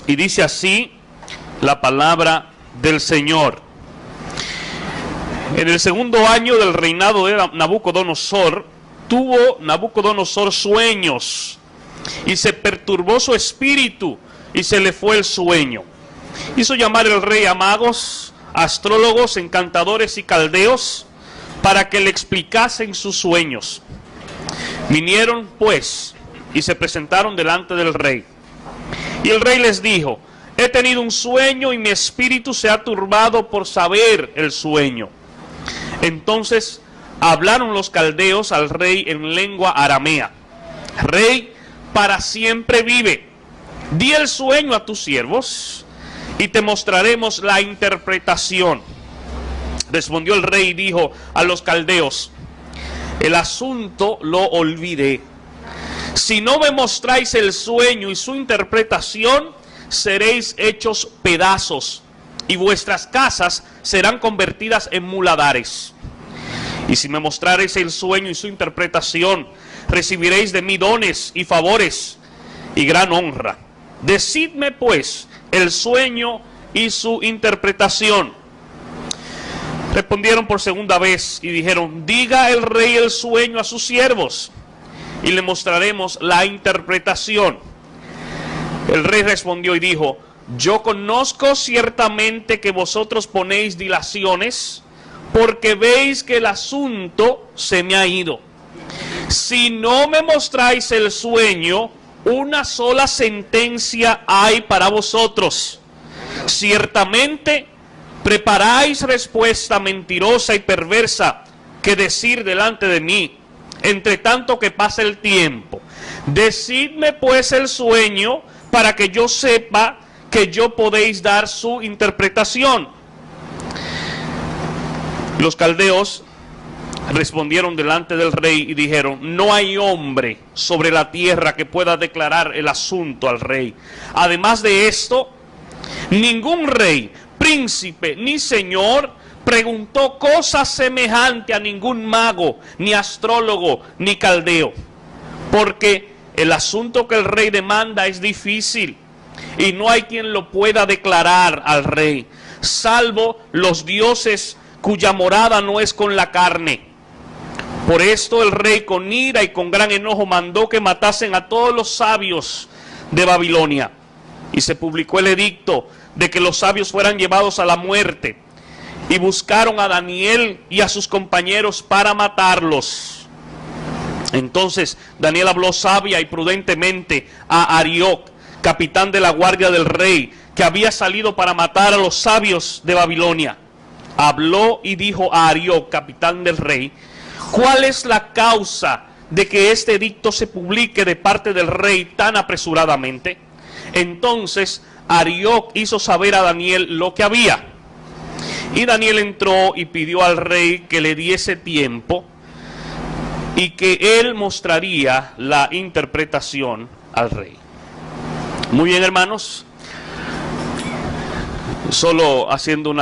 Y dice así la palabra del Señor. En el segundo año del reinado de Nabucodonosor, tuvo Nabucodonosor sueños, y se perturbó su espíritu, y se le fue el sueño. Hizo llamar el rey a magos, astrólogos, encantadores y caldeos, para que le explicasen sus sueños. Vinieron, pues, y se presentaron delante del rey. Y el rey les dijo: he tenido un sueño y mi espíritu se ha turbado por saber el sueño. Entonces hablaron los caldeos al rey en lengua aramea: Rey, para siempre vive. Di el sueño a tus siervos y te mostraremos la interpretación. Respondió el rey y dijo a los caldeos: el asunto lo olvidé. Si no me mostráis el sueño y su interpretación, seréis hechos pedazos, y vuestras casas serán convertidas en muladares. Y si me mostrareis el sueño y su interpretación, recibiréis de mí dones y favores y gran honra. Decidme pues el sueño y su interpretación. Respondieron por segunda vez y dijeron: diga el rey el sueño a sus siervos y le mostraremos la interpretación. El rey respondió y dijo: yo conozco ciertamente que vosotros ponéis dilaciones, porque veis que el asunto se me ha ido. Si no me mostráis el sueño, una sola sentencia hay para vosotros. Ciertamente preparáis respuesta mentirosa y perversa que decir delante de mí, entre tanto que pasa el tiempo. Decidme pues el sueño, para que yo sepa que yo podéis dar su interpretación. Los caldeos respondieron delante del rey y dijeron: no hay hombre sobre la tierra que pueda declarar el asunto al rey. Además de esto, ningún rey, príncipe ni señor preguntó cosa semejante a ningún mago, ni astrólogo, ni caldeo, porque el asunto que el rey demanda es difícil y no hay quien lo pueda declarar al rey, salvo los dioses cuya morada no es con la carne. Por esto el rey, con ira y con gran enojo, mandó que matasen a todos los sabios de Babilonia. Y se publicó el edicto de que los sabios fueran llevados a la muerte. Y buscaron a Daniel y a sus compañeros para matarlos. Entonces Daniel habló sabia y prudentemente a Arioc, capitán de la guardia del rey, que había salido para matar a los sabios de Babilonia. Habló y dijo a Arioc, capitán del rey: ¿cuál es la causa de que este edicto se publique de parte del rey tan apresuradamente? Entonces Arioc hizo saber a Daniel lo que había. Y Daniel entró y pidió al rey que le diese tiempo y que él mostraría la interpretación al rey. Muy bien, hermanos, solo haciendo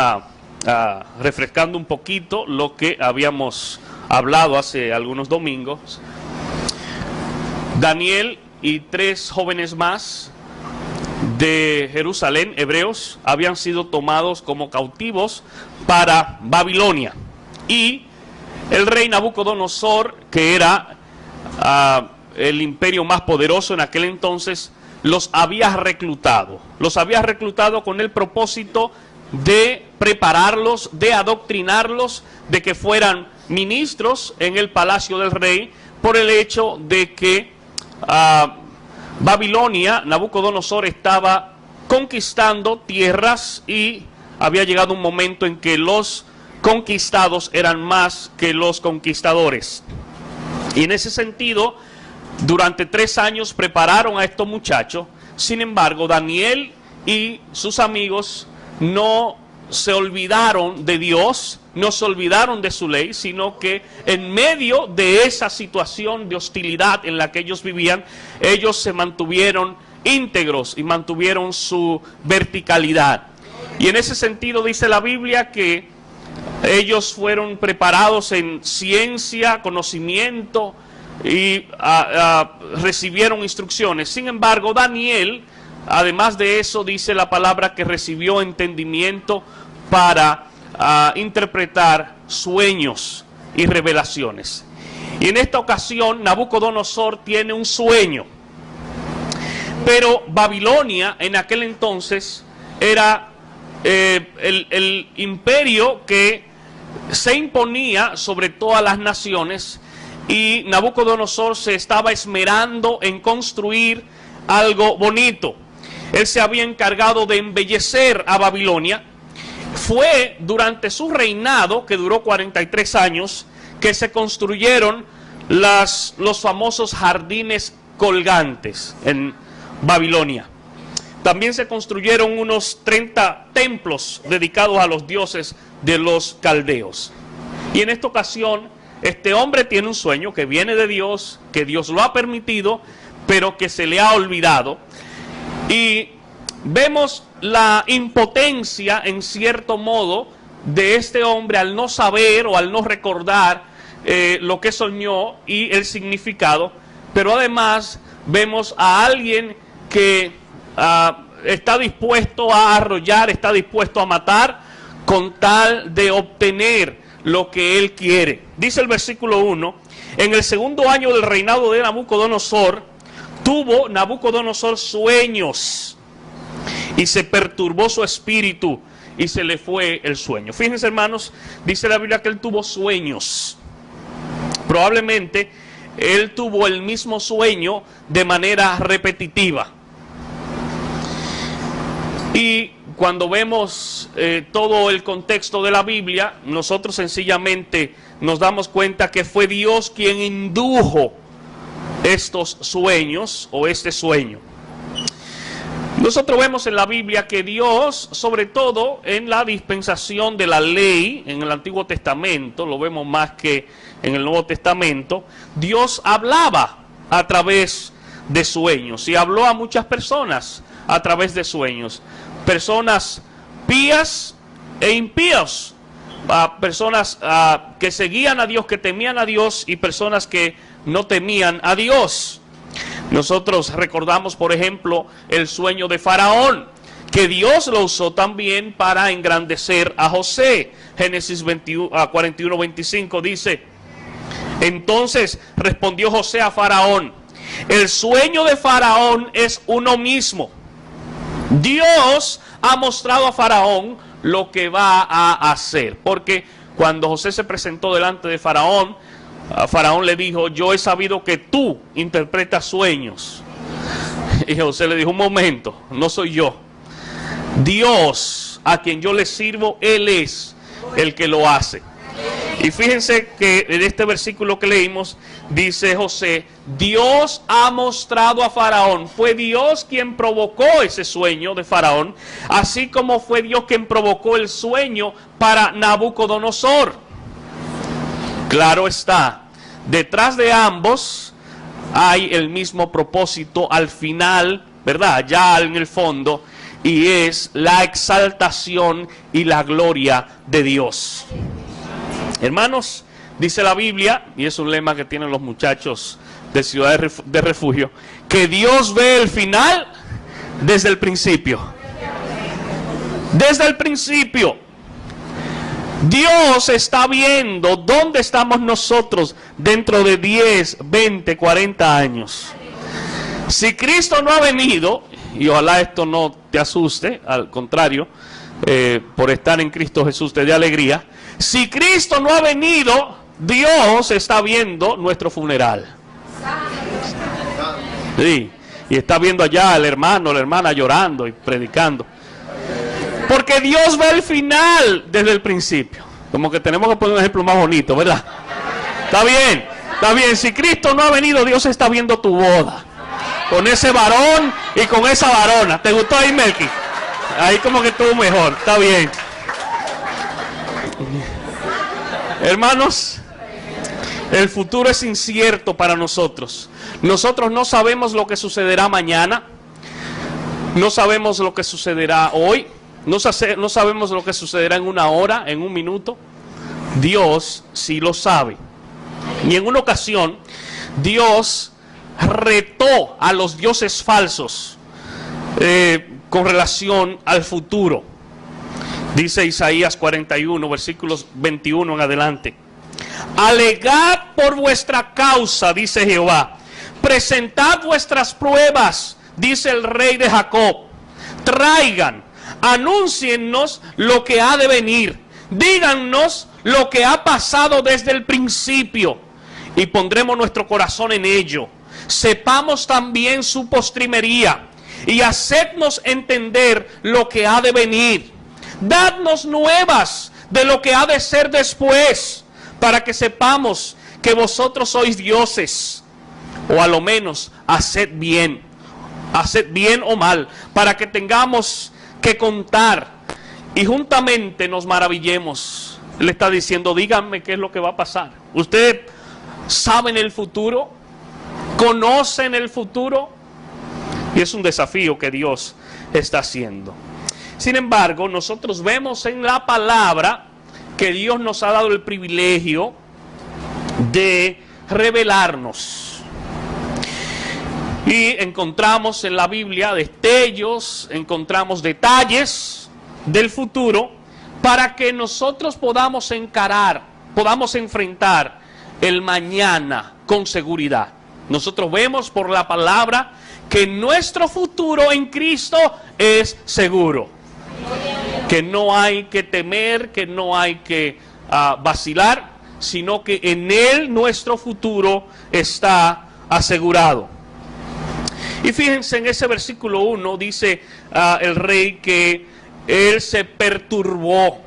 refrescando un poquito lo que habíamos hablado hace algunos domingos. Daniel y 3 jóvenes más de Jerusalén, hebreos, habían sido tomados como cautivos para Babilonia. Y el rey Nabucodonosor, que era el imperio más poderoso en aquel entonces, los había reclutado. Los había reclutado con el propósito de prepararlos, de adoctrinarlos, de que fueran ministros en el palacio del rey, por el hecho de que Babilonia, Nabucodonosor, estaba conquistando tierras y había llegado un momento en que los conquistados eran más que los conquistadores. Y en ese sentido, durante 3 años prepararon a estos muchachos. Sin embargo, Daniel y sus amigos no se olvidaron de Dios, no se olvidaron de su ley, sino que en medio de esa situación de hostilidad en la que ellos vivían, ellos se mantuvieron íntegros y mantuvieron su verticalidad. Y en ese sentido dice la Biblia que ellos fueron preparados en ciencia, conocimiento y recibieron instrucciones. Sin embargo, Daniel además de eso, dice la palabra que recibió entendimiento para interpretar sueños y revelaciones. Y en esta ocasión Nabucodonosor tiene un sueño. Pero Babilonia en aquel entonces era el imperio que se imponía sobre todas las naciones, y Nabucodonosor se estaba esmerando en construir algo bonito. Él se había encargado de embellecer a Babilonia. Fue durante su reinado, que duró 43 años, que se construyeron los famosos jardines colgantes en Babilonia. También se construyeron unos 30 templos dedicados a los dioses de los caldeos. Y en esta ocasión, este hombre tiene un sueño que viene de Dios, que Dios lo ha permitido, pero que se le ha olvidado. Y vemos la impotencia, en cierto modo, de este hombre al no saber o al no recordar lo que soñó y el significado. Pero además vemos a alguien que está dispuesto a arrollar, está dispuesto a matar con tal de obtener lo que él quiere. Dice el versículo 1: en el segundo año del reinado de Nabucodonosor, tuvo Nabucodonosor sueños, y se perturbó su espíritu, y se le fue el sueño. Fíjense, hermanos, dice la Biblia que él tuvo sueños. Probablemente él tuvo el mismo sueño de manera repetitiva. Y cuando vemos todo el contexto de la Biblia, nosotros sencillamente nos damos cuenta que fue Dios quien indujo estos sueños o este sueño. Nosotros vemos en la Biblia que Dios, sobre todo en la dispensación de la ley, en el Antiguo Testamento, lo vemos más que en el Nuevo Testamento, Dios hablaba a través de sueños, y habló a muchas personas a través de sueños. Personas pías e impíos, personas que seguían a Dios, que temían a Dios, y personas que no temían a Dios. Nosotros recordamos, por ejemplo, el sueño de Faraón, que Dios lo usó también para engrandecer a José. Génesis 41:25 dice: entonces respondió José a Faraón: el sueño de Faraón es uno mismo. Dios ha mostrado a Faraón lo que va a hacer. Porque cuando José se presentó delante de Faraón, Faraón le dijo: yo he sabido que tú interpretas sueños. Y José le dijo: un momento, no soy yo. Dios a quien yo le sirvo, Él es el que lo hace. Y fíjense que en este versículo que leímos, dice José: Dios ha mostrado a Faraón. Fue Dios quien provocó ese sueño de Faraón, así como fue Dios quien provocó el sueño para Nabucodonosor. Claro está, detrás de ambos hay el mismo propósito al final, ¿verdad? Ya en el fondo, y es la exaltación y la gloria de Dios. Hermanos, dice la Biblia, y es un lema que tienen los muchachos de Ciudad de Refugio, que Dios ve el final desde el principio. Desde el principio. Dios está viendo dónde estamos nosotros dentro de 10, 20, 40 años. Si Cristo no ha venido, y ojalá esto no te asuste, al contrario, por estar en Cristo Jesús te dé alegría. Si Cristo no ha venido, Dios está viendo nuestro funeral. Sí, y está viendo allá al hermano, la hermana llorando y predicando. Porque Dios ve el final desde el principio. Como que tenemos que poner un ejemplo más bonito, ¿verdad? Está bien, está bien. Si Cristo no ha venido, Dios está viendo tu boda. Con ese varón y con esa varona. ¿Te gustó ahí, Melqui? Ahí como que estuvo mejor. Está bien. Hermanos, el futuro es incierto para nosotros. Nosotros no sabemos lo que sucederá mañana. No sabemos lo que sucederá hoy. No sabemos lo que sucederá en una hora, en un minuto. Dios sí lo sabe. Y en una ocasión, Dios retó a los dioses falsos con relación al futuro. Dice Isaías 41, versículos 21 en adelante. Alegad por vuestra causa, dice Jehová. Presentad vuestras pruebas, dice el Rey de Jacob. Traigan, anúnciennos lo que ha de venir. Díganos lo que ha pasado desde el principio, y pondremos nuestro corazón en ello. Sepamos también su postrimería, y hacednos entender lo que ha de venir. Dadnos nuevas de lo que ha de ser después, para que sepamos que vosotros sois dioses. O a lo menos, haced bien o mal, para que tengamos que contar y juntamente nos maravillemos. Le está diciendo, díganme qué es lo que va a pasar. ¿Ustedes saben el futuro? ¿Conocen el futuro? Y es un desafío que Dios está haciendo. Sin embargo, nosotros vemos en la palabra que Dios nos ha dado el privilegio de revelarnos. Y encontramos en la Biblia destellos, encontramos detalles del futuro para que nosotros podamos enfrentar el mañana con seguridad. Nosotros vemos por la palabra que nuestro futuro en Cristo es seguro. Que no hay que temer, que no hay que vacilar, sino que en Él nuestro futuro está asegurado. Y fíjense en ese versículo 1, dice el rey que él se perturbó.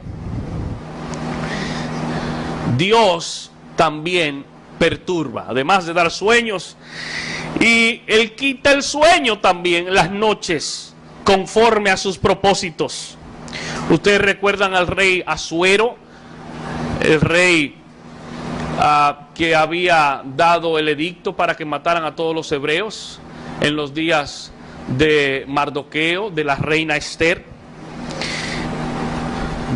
Dios también perturba, además de dar sueños. Y Él quita el sueño también en las noches, conforme a sus propósitos. Ustedes recuerdan al rey Asuero, el rey que había dado el edicto para que mataran a todos los hebreos en los días de Mardoqueo, de la reina Esther.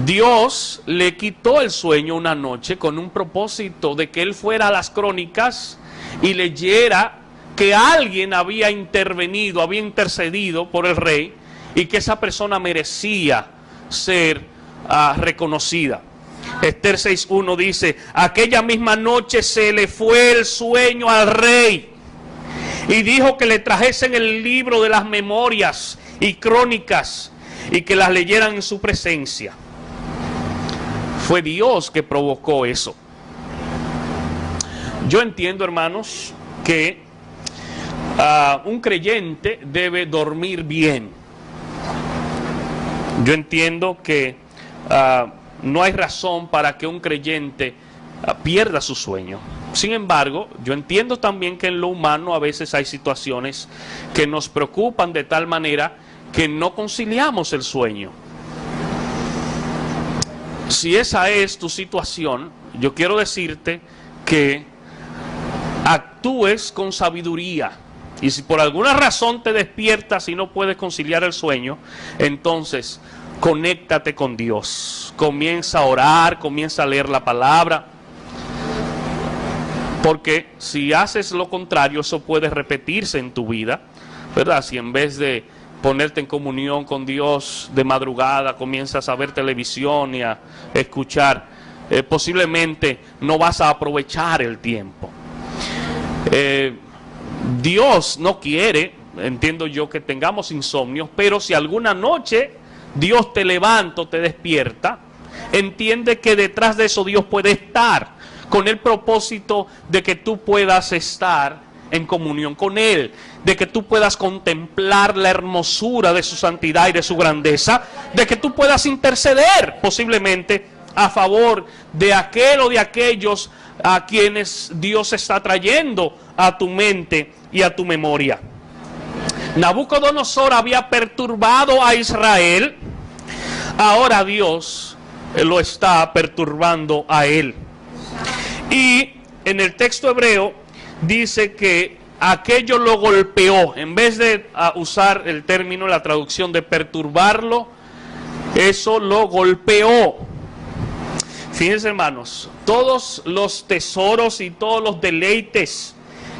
Dios le quitó el sueño una noche con un propósito de que él fuera a las crónicas y leyera que alguien había intervenido, había intercedido por el rey y que esa persona merecía ser reconocida. Esther 6:1 dice, aquella misma noche se le fue el sueño al rey y dijo que le trajesen el libro de las memorias y crónicas y que las leyeran en su presencia. Fue Dios que provocó eso. Yo entiendo, hermanos, que un creyente debe dormir bien. Yo entiendo que no hay razón para que un creyente pierda su sueño. Sin embargo, yo entiendo también que en lo humano a veces hay situaciones que nos preocupan de tal manera que no conciliamos el sueño. Si esa es tu situación, yo quiero decirte que actúes con sabiduría. Y si por alguna razón te despiertas y no puedes conciliar el sueño, entonces conéctate con Dios. Comienza a orar, comienza a leer la palabra. Porque si haces lo contrario, eso puede repetirse en tu vida, ¿verdad? Si en vez de ponerte en comunión con Dios de madrugada, comienzas a ver televisión y a escuchar, posiblemente no vas a aprovechar el tiempo. Dios no quiere, entiendo yo, que tengamos insomnio, pero si alguna noche Dios te levanta o te despierta, entiende que detrás de eso Dios puede estar con el propósito de que tú puedas estar en comunión con Él, de que tú puedas contemplar la hermosura de su santidad y de su grandeza, de que tú puedas interceder posiblemente a favor de aquel o de aquellos a quienes Dios está trayendo a tu mente y a tu memoria. Nabucodonosor había perturbado a Israel, ahora Dios lo está perturbando a él. Y en el texto hebreo dice que aquello lo golpeó. En vez de usar el término, la traducción de perturbarlo, eso lo golpeó. Fíjense, hermanos, todos los tesoros y todos los deleites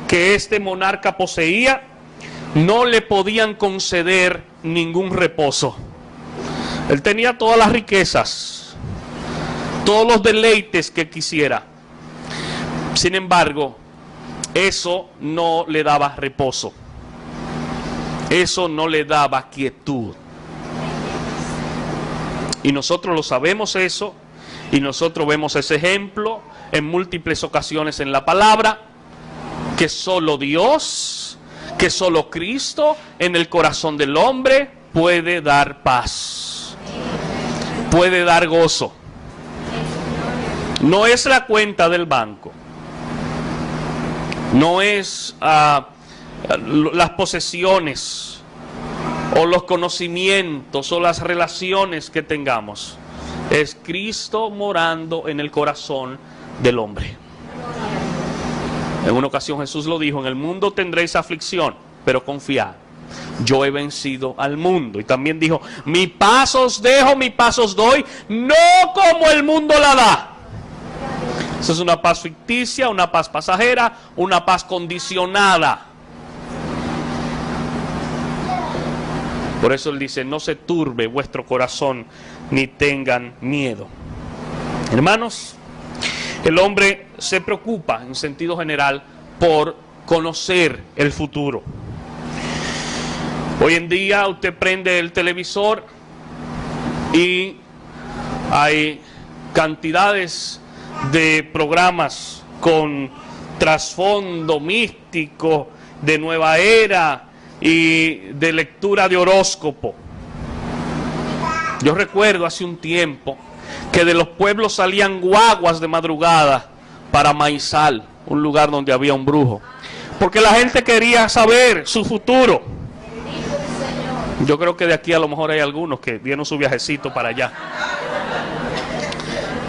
que este monarca poseía no le podían conceder ningún reposo. Él tenía todas las riquezas, todos los deleites que quisiera. Sin embargo, eso no le daba reposo. Eso no le daba quietud. Y nosotros lo sabemos eso, y nosotros vemos ese ejemplo en múltiples ocasiones en la palabra, que solo Dios, que solo Cristo en el corazón del hombre puede dar paz, puede dar gozo. No es la cuenta del banco, no es las posesiones o los conocimientos o las relaciones que tengamos. Es Cristo morando en el corazón del hombre. En una ocasión Jesús lo dijo: en el mundo tendréis aflicción, pero confiad, yo he vencido al mundo. Y también dijo: mi paz os dejo, mi paz os doy, no como el mundo la da. Esa es una paz ficticia, una paz pasajera, una paz condicionada. Por eso él dice: no se turbe vuestro corazón, ni tengan miedo. Hermanos, el hombre se preocupa en sentido general por conocer el futuro. Hoy en día usted prende el televisor y hay cantidades de programas con trasfondo místico, de nueva era y de lectura de horóscopo. Yo recuerdo hace un tiempo que de los pueblos salían guaguas de madrugada para Maizal, un lugar donde había un brujo, porque la gente quería saber su futuro. Yo creo que de aquí a lo mejor hay algunos que dieron su viajecito para allá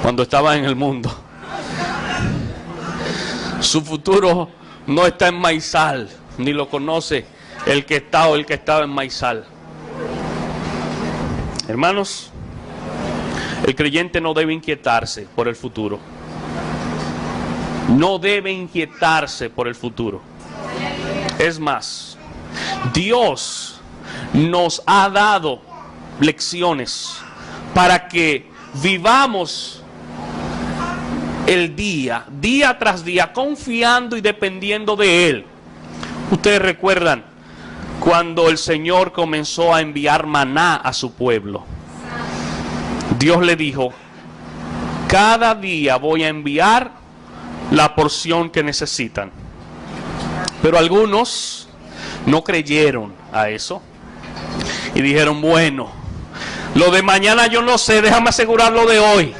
cuando estaban en el mundo. Su futuro no está en Maizal, ni lo conoce el que está o el que estaba en Maizal. Hermanos, el creyente no debe inquietarse por el futuro. No debe inquietarse por el futuro. Es más, Dios nos ha dado lecciones para que vivamos el día tras día, confiando y dependiendo de Él. Ustedes recuerdan cuando el Señor comenzó a enviar maná a su pueblo. Dios le dijo: cada día voy a enviar la porción que necesitan. Pero algunos no creyeron a eso y dijeron: bueno, lo de mañana yo no sé, déjame asegurar lo de hoy.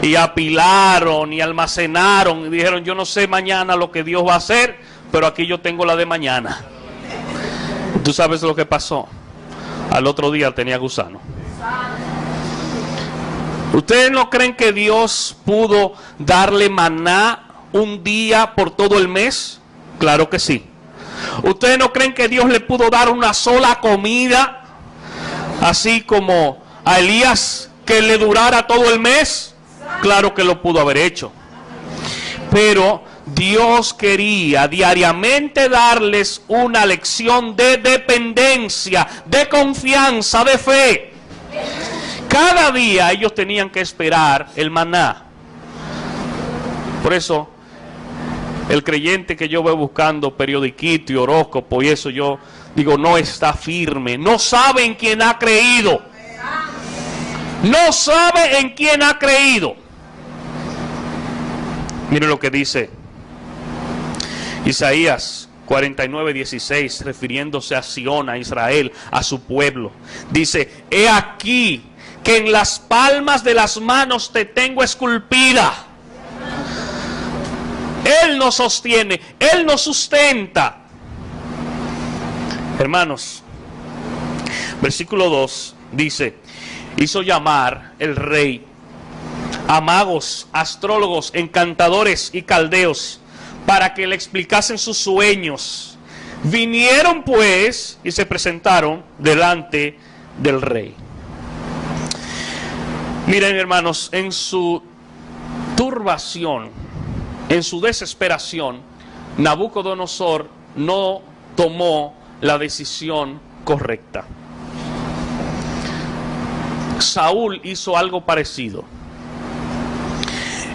Y apilaron y almacenaron y dijeron: yo no sé mañana lo que Dios va a hacer, pero aquí yo tengo la de mañana. ¿Tú sabes lo que pasó? Al otro día tenía gusano. ¿Ustedes no creen que Dios pudo darle maná un día por todo el mes? Claro que sí. ¿Ustedes no creen que Dios le pudo dar una sola comida, así como a Elías, que le durara todo el mes? Claro que lo pudo haber hecho. Pero Dios quería diariamente darles una lección de dependencia, de confianza, de fe. Cada día ellos tenían que esperar el maná. Por eso, el creyente que yo veo buscando periodiquito y horóscopo y eso, yo digo, no está firme, no sabe en quién ha creído. No sabe en quién ha creído. Miren lo que dice Isaías 49:16, refiriéndose a Sión, a Israel, a su pueblo. Dice: he aquí que en las palmas de las manos te tengo esculpida. Él nos sostiene, Él nos sustenta. Hermanos, versículo 2 dice: hizo llamar el rey a magos, astrólogos, encantadores y caldeos para que le explicasen sus sueños. Vinieron pues y se presentaron delante del rey. Miren, hermanos, en su turbación, en su desesperación, Nabucodonosor no tomó la decisión correcta. Saúl hizo algo parecido.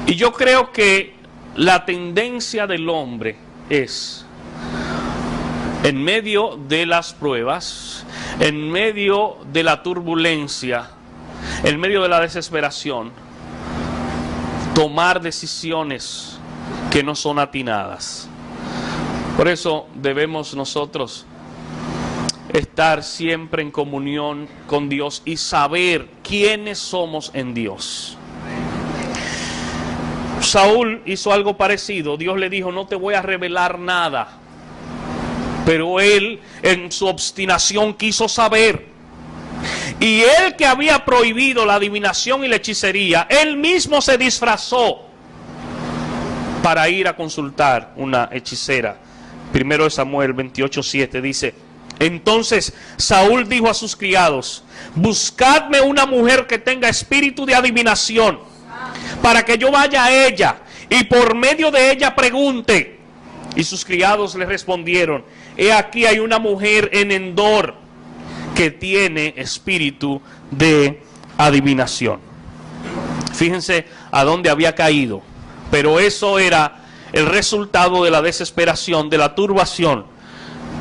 Y yo creo que la tendencia del hombre es, en medio de las pruebas, en medio de la turbulencia, en medio de la desesperación, tomar decisiones que no son atinadas. Por eso debemos nosotros estar siempre en comunión con Dios y saber quiénes somos en Dios. Saúl hizo algo parecido. Dios le dijo: no te voy a revelar nada. Pero él, en su obstinación, quiso saber. Y él, que había prohibido la adivinación y la hechicería, él mismo se disfrazó para ir a consultar una hechicera. Primero de Samuel 28:7 dice: entonces Saúl dijo a sus criados: buscadme una mujer que tenga espíritu de adivinación, para que yo vaya a ella y por medio de ella pregunte. Y sus criados le respondieron: he aquí hay una mujer en Endor que tiene espíritu de adivinación. Fíjense a dónde había caído. Pero eso era el resultado de la desesperación, de la turbación.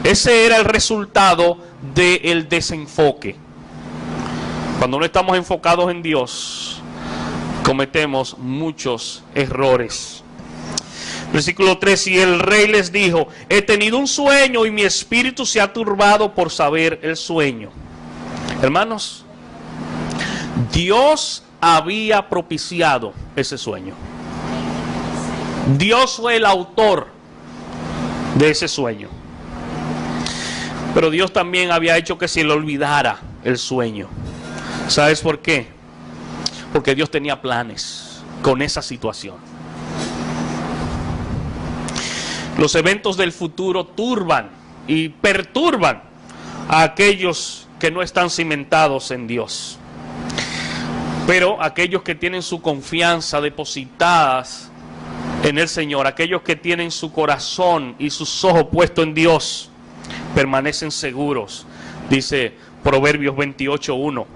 Ese era el resultado del desenfoque. Cuando no estamos enfocados en Dios, cometemos muchos errores. Versículo 3: y el rey les dijo: he tenido un sueño y mi espíritu se ha turbado por saber el sueño. Hermanos, Dios había propiciado ese sueño. Dios fue el autor de ese sueño. Pero Dios también había hecho que se le olvidara el sueño. ¿Sabes por qué? Porque Dios tenía planes con esa situación. Los eventos del futuro turban y perturban a aquellos que no están cimentados en Dios. Pero aquellos que tienen su confianza depositadas en el Señor, aquellos que tienen su corazón y sus ojos puestos en Dios, permanecen seguros. Dice Proverbios 28:1: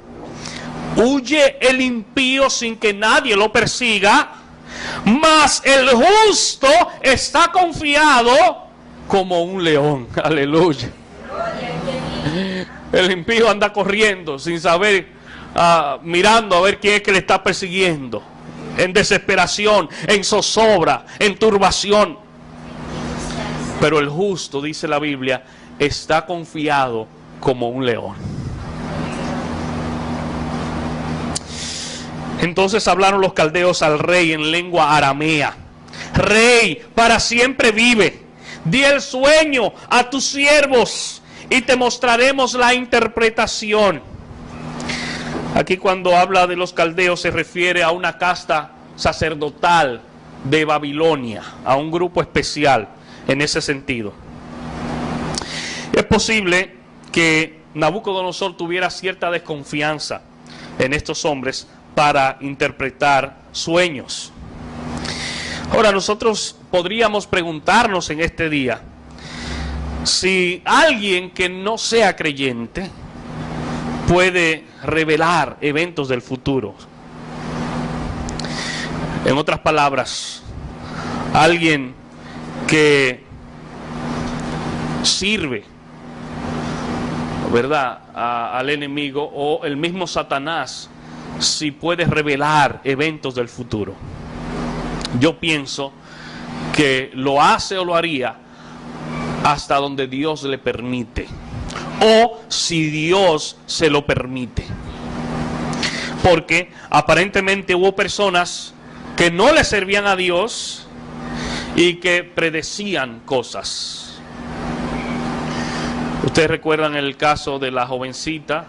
huye el impío sin que nadie lo persiga, mas el justo está confiado como un león. Aleluya. El impío anda corriendo sin saber, mirando a ver quién es que le está persiguiendo, en desesperación, en zozobra, en turbación. Pero el justo, dice la Biblia, está confiado como un león. Entonces hablaron los caldeos al rey en lengua aramea: rey, para siempre vive, di el sueño a tus siervos y te mostraremos la interpretación. Aquí, cuando habla de los caldeos, se refiere a una casta sacerdotal de Babilonia, a un grupo especial en ese sentido. Es posible que Nabucodonosor tuviera cierta desconfianza en estos hombres para interpretar sueños. Ahora, nosotros podríamos preguntarnos en este día si alguien que no sea creyente puede revelar eventos del futuro. En otras palabras, alguien que sirve, ¿verdad?, al enemigo, o el mismo Satanás, si puede revelar eventos del futuro. Yo pienso que lo hace o lo haría hasta donde Dios le permite, o si Dios se lo permite. Porque aparentemente hubo personas que no le servían a Dios y que predecían cosas. Ustedes recuerdan el caso de la jovencita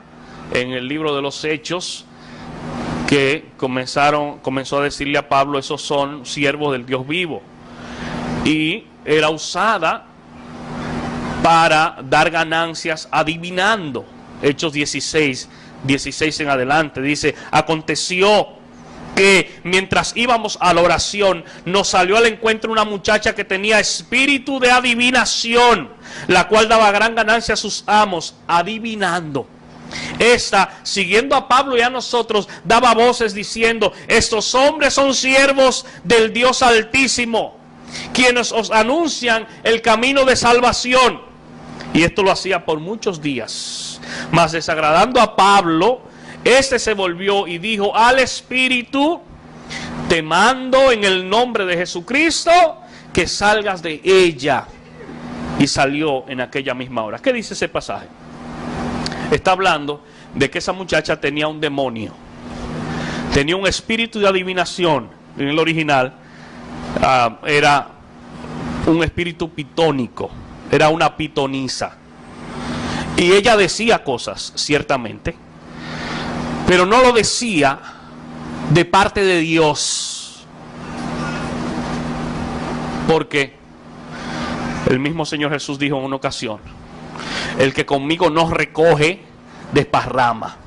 en el libro de los Hechos, que comenzó a decirle a Pablo: esos son siervos del Dios vivo. Y era usada para dar ganancias adivinando. Hechos 16 en adelante dice: aconteció que mientras íbamos a la oración, nos salió al encuentro una muchacha que tenía espíritu de adivinación, la cual daba gran ganancia a sus amos, adivinando. Esta, siguiendo a Pablo y a nosotros, daba voces diciendo: estos hombres son siervos del Dios Altísimo, quienes os anuncian el camino de salvación. Y esto lo hacía por muchos días. Mas desagradando a Pablo, este se volvió y dijo al Espíritu: te mando en el nombre de Jesucristo que salgas de ella. Y salió en aquella misma hora. ¿Qué dice ese pasaje? Está hablando de que esa muchacha tenía un demonio, tenía un espíritu de adivinación. En el original era un espíritu pitónico, era una pitonisa. Y ella decía cosas, ciertamente, pero no lo decía de parte de Dios, porque el mismo Señor Jesús dijo en una ocasión: el que conmigo no recoge, desparrama.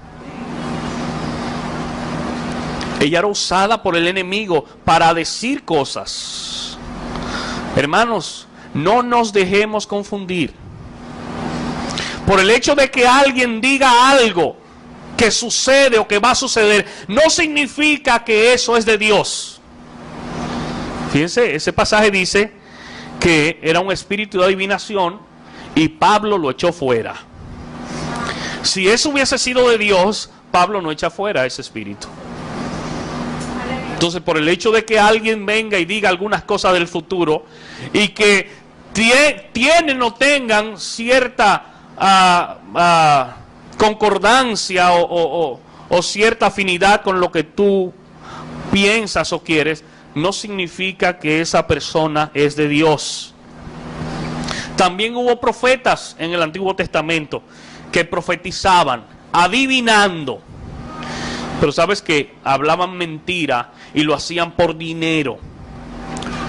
Ella era usada por el enemigo para decir cosas. Hermanos, no nos dejemos confundir. Por el hecho de que alguien diga algo que sucede o que va a suceder, no significa que eso es de Dios. Fíjense, ese pasaje dice que era un espíritu de adivinación y Pablo lo echó fuera. Si eso hubiese sido de Dios, Pablo no echa fuera ese espíritu. Entonces, por el hecho de que alguien venga y diga algunas cosas del futuro y que tienen o tengan cierta concordancia o cierta afinidad con lo que tú piensas o quieres, no significa que esa persona es de Dios. También hubo profetas en el Antiguo Testamento que profetizaban, adivinando. Pero sabes que hablaban mentira y lo hacían por dinero.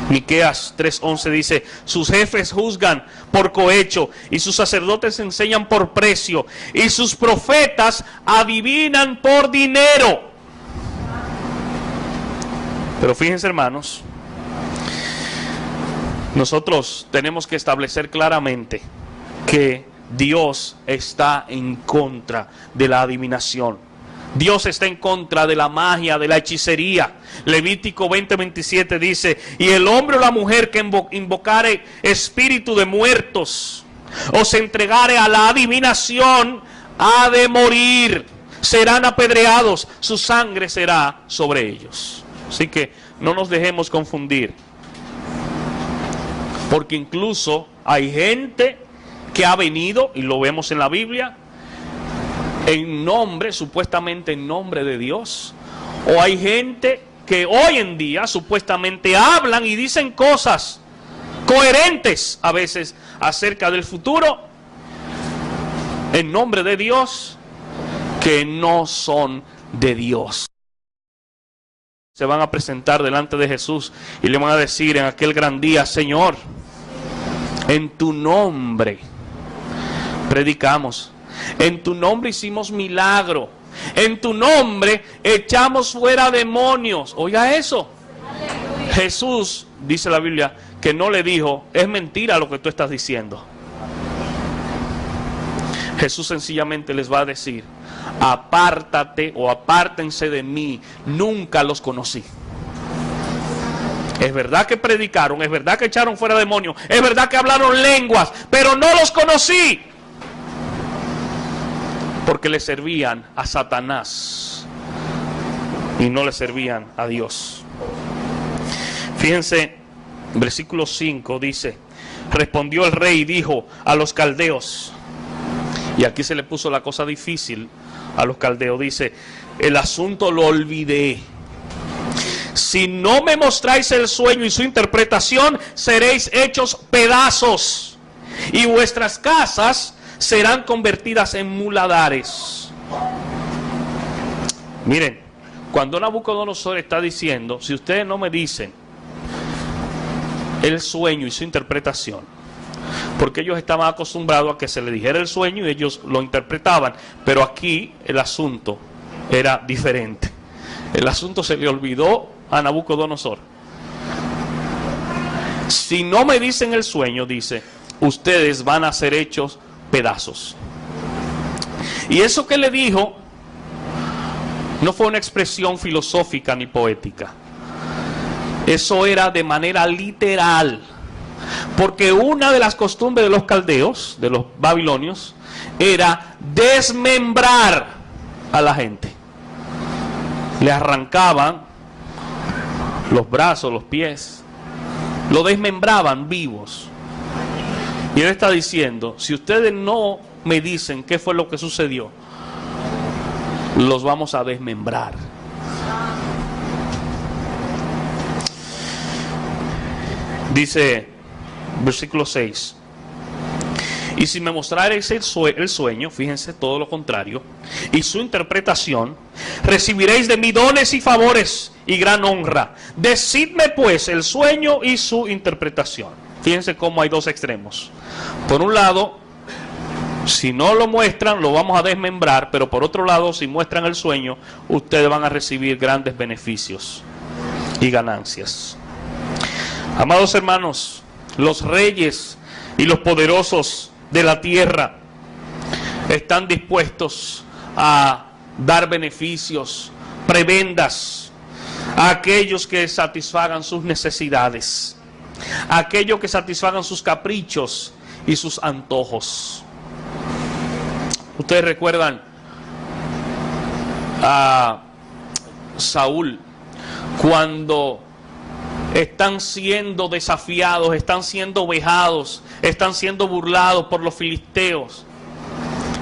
Miqueas 3:11 dice: sus jefes juzgan por cohecho y sus sacerdotes enseñan por precio y sus profetas adivinan por dinero. Pero fíjense, hermanos, nosotros tenemos que establecer claramente que Dios está en contra de la adivinación. Dios está en contra de la magia, de la hechicería. Levítico 20:27 dice: y el hombre o la mujer que invocare espíritu de muertos o se entregare a la adivinación ha de morir, serán apedreados, su sangre será sobre ellos. Así que no nos dejemos confundir, porque incluso hay gente que ha venido, y lo vemos en la Biblia, en nombre, supuestamente en nombre de Dios. O hay gente que hoy en día supuestamente hablan y dicen cosas coherentes a veces acerca del futuro en nombre de Dios, que no son de Dios. Se van a presentar delante de Jesús y le van a decir en aquel gran día: Señor, en tu nombre predicamos, en tu nombre hicimos milagro, en tu nombre echamos fuera demonios. Oiga eso. Aleluya. Jesús, dice la Biblia, que no le dijo: es mentira lo que tú estás diciendo. Jesús sencillamente les va a decir: apártate o apártense de mí, nunca los conocí. Es verdad que predicaron, es verdad que echaron fuera demonios, es verdad que hablaron lenguas, pero no los conocí, porque le servían a Satanás y no le servían a Dios. Fíjense, versículo 5 dice: respondió el rey y dijo a los caldeos, y aquí se le puso la cosa difícil a los caldeos, dice: el asunto lo olvidé. Si no me mostráis el sueño y su interpretación, seréis hechos pedazos, y vuestras casas serán convertidas en muladares. Miren, cuando Nabucodonosor está diciendo: si ustedes no me dicen el sueño y su interpretación, porque ellos estaban acostumbrados a que se les dijera el sueño y ellos lo interpretaban, pero aquí el asunto era diferente. El asunto se le olvidó a Nabucodonosor. Si no me dicen el sueño, dice, ustedes van a ser hechos pedazos. Y eso que le dijo no fue una expresión filosófica ni poética. Eso era de manera literal. Porque una de las costumbres de los caldeos, de los babilonios, era desmembrar a la gente. Le arrancaban los brazos, los pies, lo desmembraban vivos. Y él está diciendo, si ustedes no me dicen qué fue lo que sucedió, los vamos a desmembrar. Dice versículo 6: y si me mostrareis el sueño, fíjense, todo lo contrario, y su interpretación, recibiréis de mí dones y favores y gran honra. Decidme pues el sueño y su interpretación. Fíjense cómo hay dos extremos. Por un lado, si no lo muestran, lo vamos a desmembrar, pero por otro lado, si muestran el sueño, ustedes van a recibir grandes beneficios y ganancias. Amados hermanos, los reyes y los poderosos de la tierra están dispuestos a dar beneficios, prebendas a aquellos que satisfagan sus necesidades, a aquellos que satisfagan sus caprichos y sus antojos. Ustedes recuerdan a Saúl cuando están siendo desafiados, están siendo vejados, están siendo burlados por los filisteos,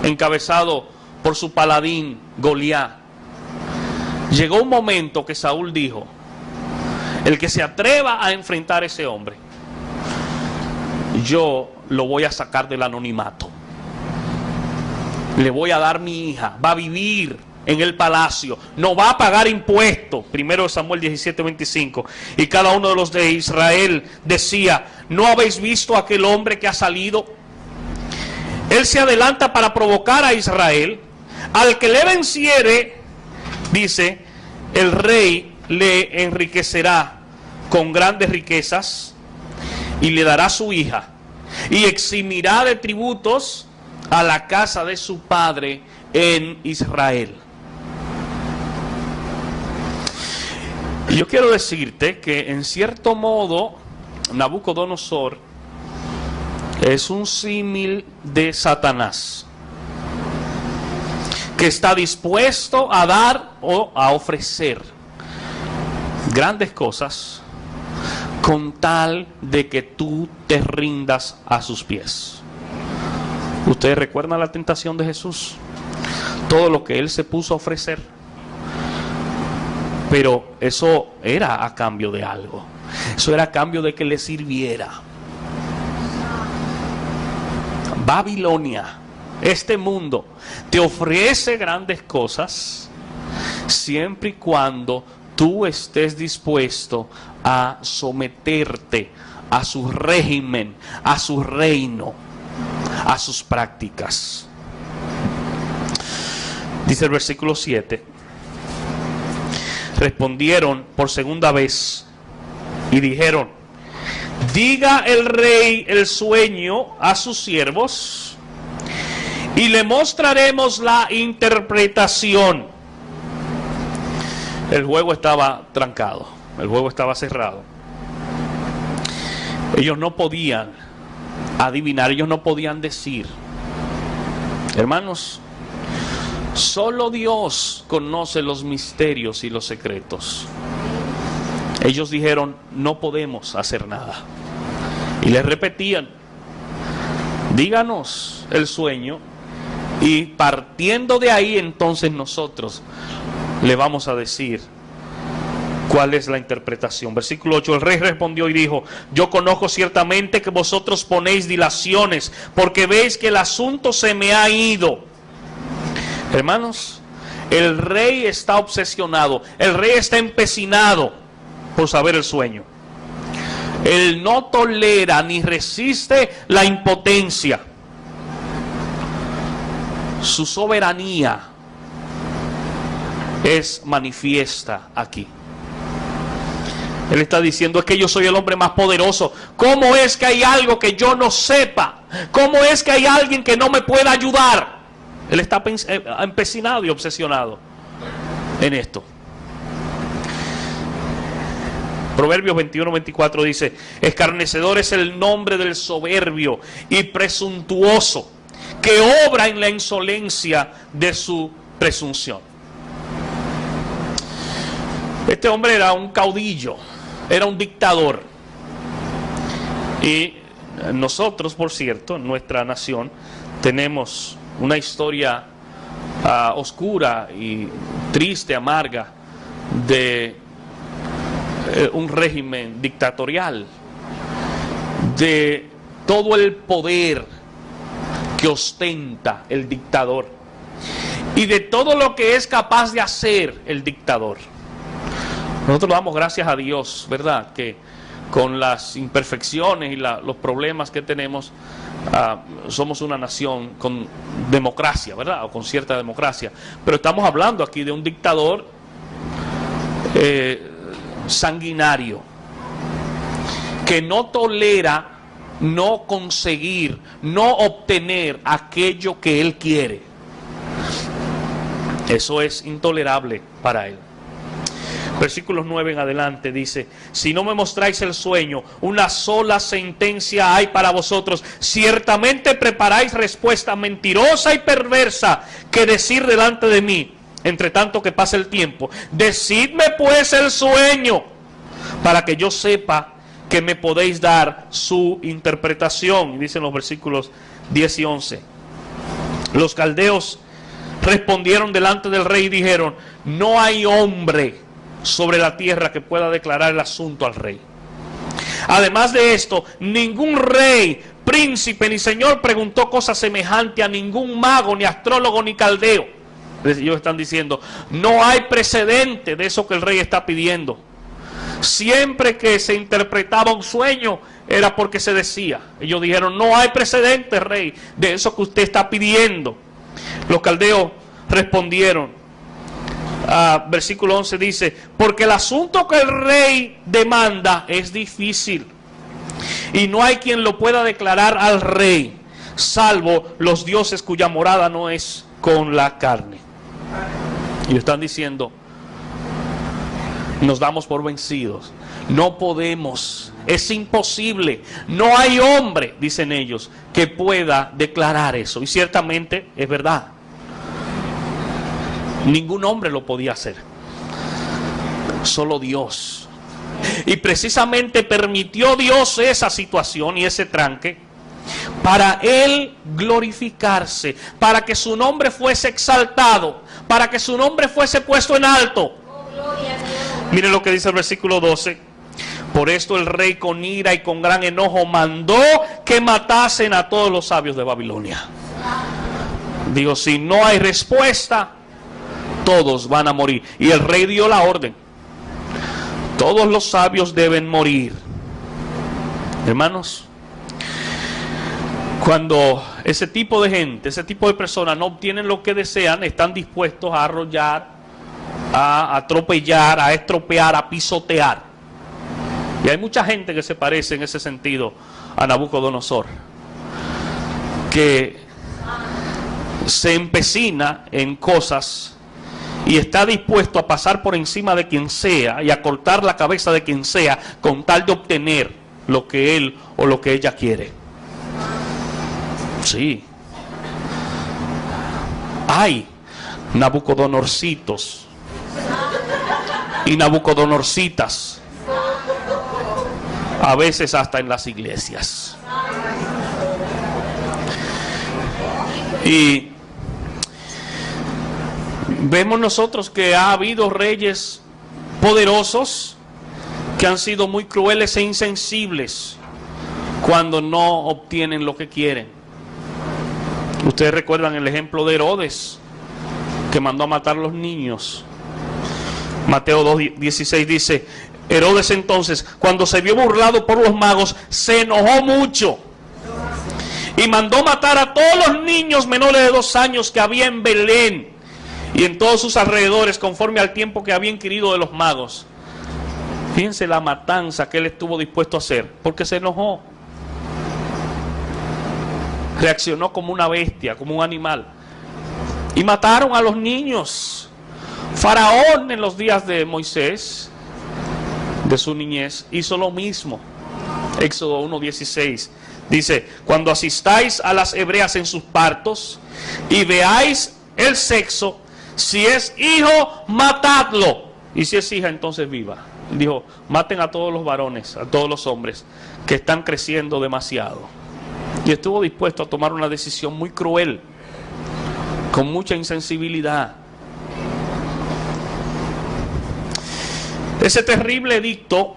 encabezado por su paladín Goliat. Llegó un momento que Saúl dijo: el que se atreva a enfrentar a ese hombre, yo lo voy a sacar del anonimato, le voy a dar mi hija, va a vivir en el palacio, no va a pagar impuestos. Primero Samuel 17:25. Y cada uno de los de Israel decía: ¿no habéis visto a aquel hombre que ha salido? Él se adelanta para provocar a Israel. Al que le venciere, dice, el rey le enriquecerá con grandes riquezas y le dará su hija, y eximirá de tributos a la casa de su padre en Israel. Y yo quiero decirte que en cierto modo Nabucodonosor es un símil de Satanás, que está dispuesto a dar o a ofrecer grandes cosas con tal de que tú te rindas a sus pies. ¿Ustedes recuerdan la tentación de Jesús? Todo lo que él se puso a ofrecer. Pero eso era a cambio de algo. Eso era a cambio de que le sirviera. Babilonia, este mundo, te ofrece grandes cosas siempre y cuando tú estés dispuesto a someterte a su régimen, a su reino, a sus prácticas. Dice el versículo 7: respondieron por segunda vez y dijeron: diga el rey el sueño a sus siervos y le mostraremos la interpretación. El juego estaba trancado, el juego estaba cerrado. Ellos no podían adivinar, ellos no podían decir. Hermanos, solo Dios conoce los misterios y los secretos. Ellos dijeron: no podemos hacer nada. Y les repetían: díganos el sueño, y partiendo de ahí entonces nosotros le vamos a decir cuál es la interpretación. Versículo 8: el rey respondió y dijo: yo conozco ciertamente que vosotros ponéis dilaciones, porque veis que el asunto se me ha ido. Hermanos, el rey está obsesionado, el rey está empecinado por saber el sueño. Él no tolera ni resiste la impotencia. Su soberanía es manifiesta aquí. Él está diciendo, es que yo soy el hombre más poderoso. ¿Cómo es que hay algo que yo no sepa? ¿Cómo es que hay alguien que no me pueda ayudar? Él está empecinado y obsesionado en esto. Proverbios 21-24 dice, escarnecedor es el nombre del soberbio y presuntuoso, que obra en la insolencia de su presunción. Este hombre era un caudillo, era un dictador. Y nosotros, por cierto, en nuestra nación, tenemos una historia oscura y triste, amarga, de un régimen dictatorial, de todo el poder que ostenta el dictador y de todo lo que es capaz de hacer el dictador. Nosotros damos gracias a Dios, ¿verdad?, que con las imperfecciones y los problemas que tenemos, somos una nación con democracia, ¿verdad?, o con cierta democracia. Pero estamos hablando aquí de un dictador sanguinario, que no tolera no conseguir, no obtener aquello que él quiere. Eso es intolerable para él. Versículos 9 en adelante dice, si no me mostráis el sueño, una sola sentencia hay para vosotros. Ciertamente preparáis respuesta mentirosa y perversa que decir delante de mí, entre tanto que pase el tiempo. Decidme pues el sueño, para que yo sepa que me podéis dar su interpretación. Y dicen los versículos 10 y 11. Los caldeos respondieron delante del rey y dijeron, no hay hombre sobre la tierra que pueda declarar el asunto al rey. Además de esto, ningún rey, príncipe ni señor preguntó cosa semejante a ningún mago, ni astrólogo, ni caldeo. Ellos están diciendo, no hay precedente de eso que el rey está pidiendo. Siempre que se interpretaba un sueño era porque se decía. Ellos dijeron, no hay precedente, rey, de eso que usted está pidiendo. Los caldeos respondieron. Versículo 11 dice, porque el asunto que el rey demanda es difícil y no hay quien lo pueda declarar al rey, salvo los dioses cuya morada no es con la carne. Y están diciendo, nos damos por vencidos, no podemos, es imposible, no hay hombre, dicen ellos, que pueda declarar eso. Y ciertamente es verdad. Ningún hombre lo podía hacer, solo Dios. Y precisamente permitió Dios esa situación y ese tranque para Él glorificarse, para que su nombre fuese exaltado, para que su nombre fuese puesto en alto. Miren lo que dice el versículo 12. Por esto el rey con ira y con gran enojo mandó que matasen a todos los sabios de Babilonia. Digo, si no hay respuesta, todos van a morir. Y el rey dio la orden. Todos los sabios deben morir. Hermanos, cuando ese tipo de gente, ese tipo de personas no obtienen lo que desean, están dispuestos a arrollar, a atropellar, a estropear, a pisotear. Y hay mucha gente que se parece en ese sentido a Nabucodonosor, que se empecina en cosas y está dispuesto a pasar por encima de quien sea y a cortar la cabeza de quien sea con tal de obtener lo que él o lo que ella quiere. Sí. Hay Nabucodonorcitos y Nabucodonorcitas, a veces hasta en las iglesias. Y vemos nosotros que ha habido reyes poderosos que han sido muy crueles e insensibles cuando no obtienen lo que quieren. Ustedes recuerdan el ejemplo de Herodes, que mandó a matar a los niños. Mateo 2:16 dice, Herodes entonces, cuando se vio burlado por los magos, se enojó mucho y mandó matar a todos los niños menores de 2 años que había en Belén y en todos sus alrededores, conforme al tiempo que había inquirido de los magos. Fíjense la matanza que él estuvo dispuesto a hacer, porque se enojó. Reaccionó como una bestia, como un animal. Y mataron a los niños. Faraón en los días de Moisés, de su niñez, hizo lo mismo. Éxodo 1:16 dice: cuando asistáis a las hebreas en sus partos y veáis el sexo, si es hijo, matadlo, y si es hija, entonces viva. Dijo: maten a todos los varones, a todos los hombres que están creciendo demasiado. Y estuvo dispuesto a tomar una decisión muy cruel, con mucha insensibilidad. Ese terrible edicto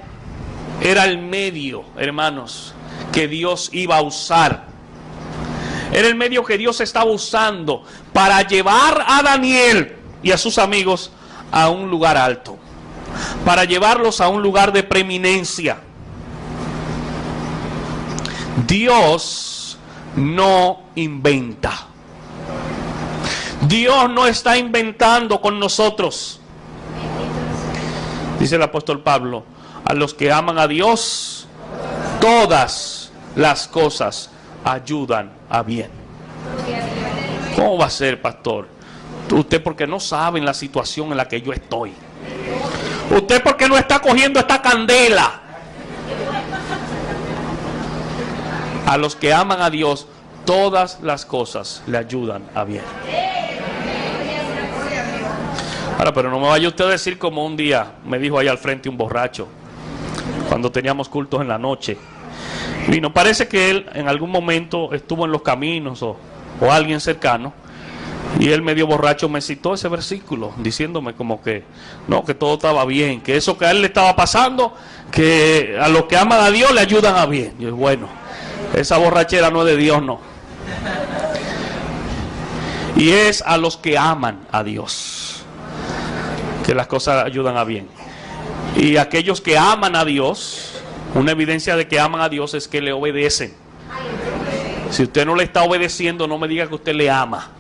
era el medio, hermanos, que Dios iba a usar. Era el medio que Dios estaba usando para llevar a Daniel y a sus amigos a un lugar alto, para llevarlos a un lugar de preeminencia. Dios no inventa. Dios no está inventando con nosotros. Dice el apóstol Pablo: a los que aman a Dios, todas las cosas ayudan a bien. ¿Cómo va a ser, pastor? Usted porque no sabe la situación en la que yo estoy. Usted porque no está cogiendo esta candela. A los que aman a Dios, todas las cosas le ayudan a bien. Ahora, pero no me vaya usted a decir como un día me dijo allá al frente un borracho, cuando teníamos cultos en la noche. Y no parece que él en algún momento estuvo en los caminos o alguien cercano, y él medio borracho me citó ese versículo, diciéndome como que no, que todo estaba bien, que eso que a él le estaba pasando, que a los que aman a Dios le ayudan a bien. Yo, bueno, esa borrachera no es de Dios, no. Y es a los que aman a Dios que las cosas ayudan a bien. Y aquellos que aman a Dios, una evidencia de que aman a Dios es que le obedecen. Si usted no le está obedeciendo, no me diga que usted le ama.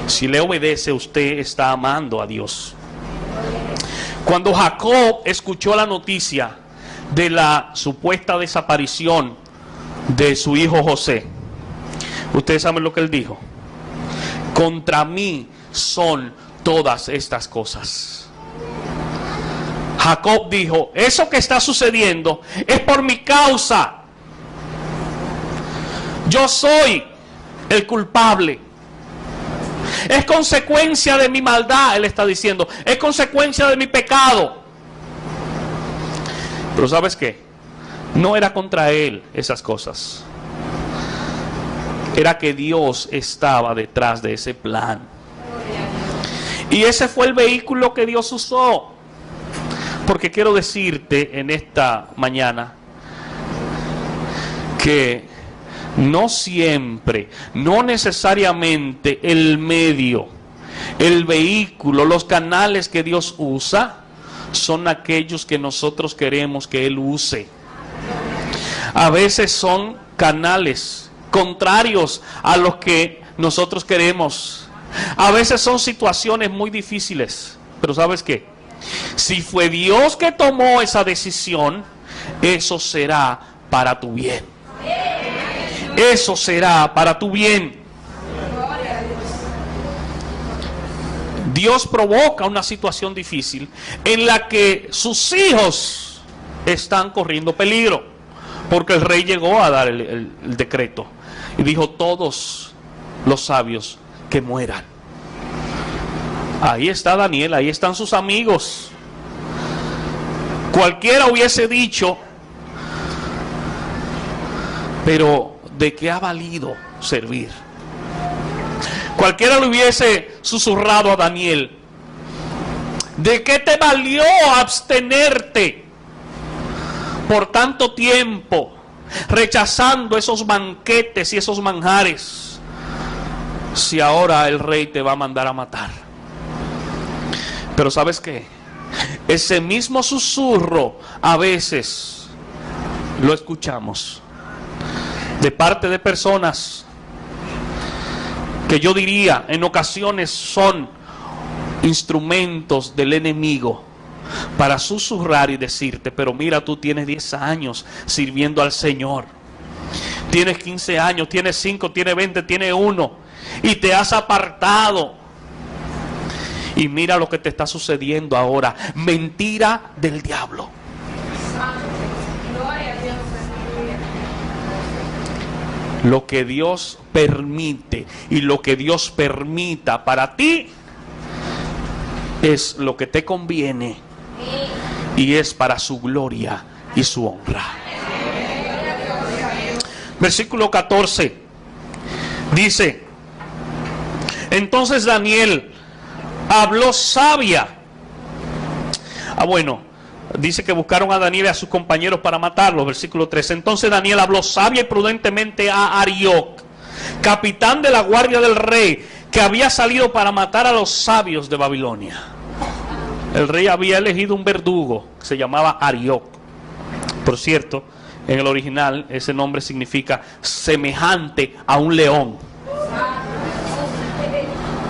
Si le obedece, usted está amando a Dios. Cuando Jacob escuchó la noticia de la supuesta desaparición de su hijo José, ustedes saben lo que él dijo: contra mí son todas estas cosas. Jacob dijo: eso que está sucediendo es por mi causa. Yo soy el culpable. Es consecuencia de mi maldad, él está diciendo. Es consecuencia de mi pecado. Pero ¿sabes qué? No era contra él esas cosas. Era que Dios estaba detrás de ese plan. Y ese fue el vehículo que Dios usó. Porque quiero decirte en esta mañana que no siempre, no necesariamente el medio, el vehículo, los canales que Dios usa son aquellos que nosotros queremos que Él use. A veces son canales contrarios a los que nosotros queremos. A veces son situaciones muy difíciles. Pero ¿sabes qué? Si fue Dios que tomó esa decisión, eso será para tu bien. Eso será para tu bien. Dios provoca una situación difícil en la que sus hijos están corriendo peligro, porque el rey llegó a dar el decreto y dijo: todos los sabios que mueran. Ahí está Daniel, ahí están sus amigos. Cualquiera hubiese dicho: pero ¿de qué ha valido servir? Cualquiera le hubiese susurrado a Daniel: ¿de qué te valió abstenerte por tanto tiempo, rechazando esos banquetes y esos manjares, si ahora el rey te va a mandar a matar? Pero ¿sabes qué? Ese mismo susurro a veces lo escuchamos de parte de personas que yo diría en ocasiones son instrumentos del enemigo para susurrar y decirte, pero mira, tú tienes 10 años sirviendo al Señor. Tienes 15 años, tienes 5, tienes 20, tienes 1 y te has apartado. Y mira lo que te está sucediendo ahora. Mentira del diablo. Lo que Dios permite y lo que Dios permita para ti es lo que te conviene y es para su gloria y su honra. Versículo 14 dice: entonces Daniel habló sabia. Dice que buscaron a Daniel y a sus compañeros para matarlos. Versículo 13. Entonces Daniel habló sabia y prudentemente a Arioc, capitán de la guardia del rey, que había salido para matar a los sabios de Babilonia. El rey había elegido un verdugo que se llamaba Arioc. Por cierto, en el original ese nombre significa semejante a un león.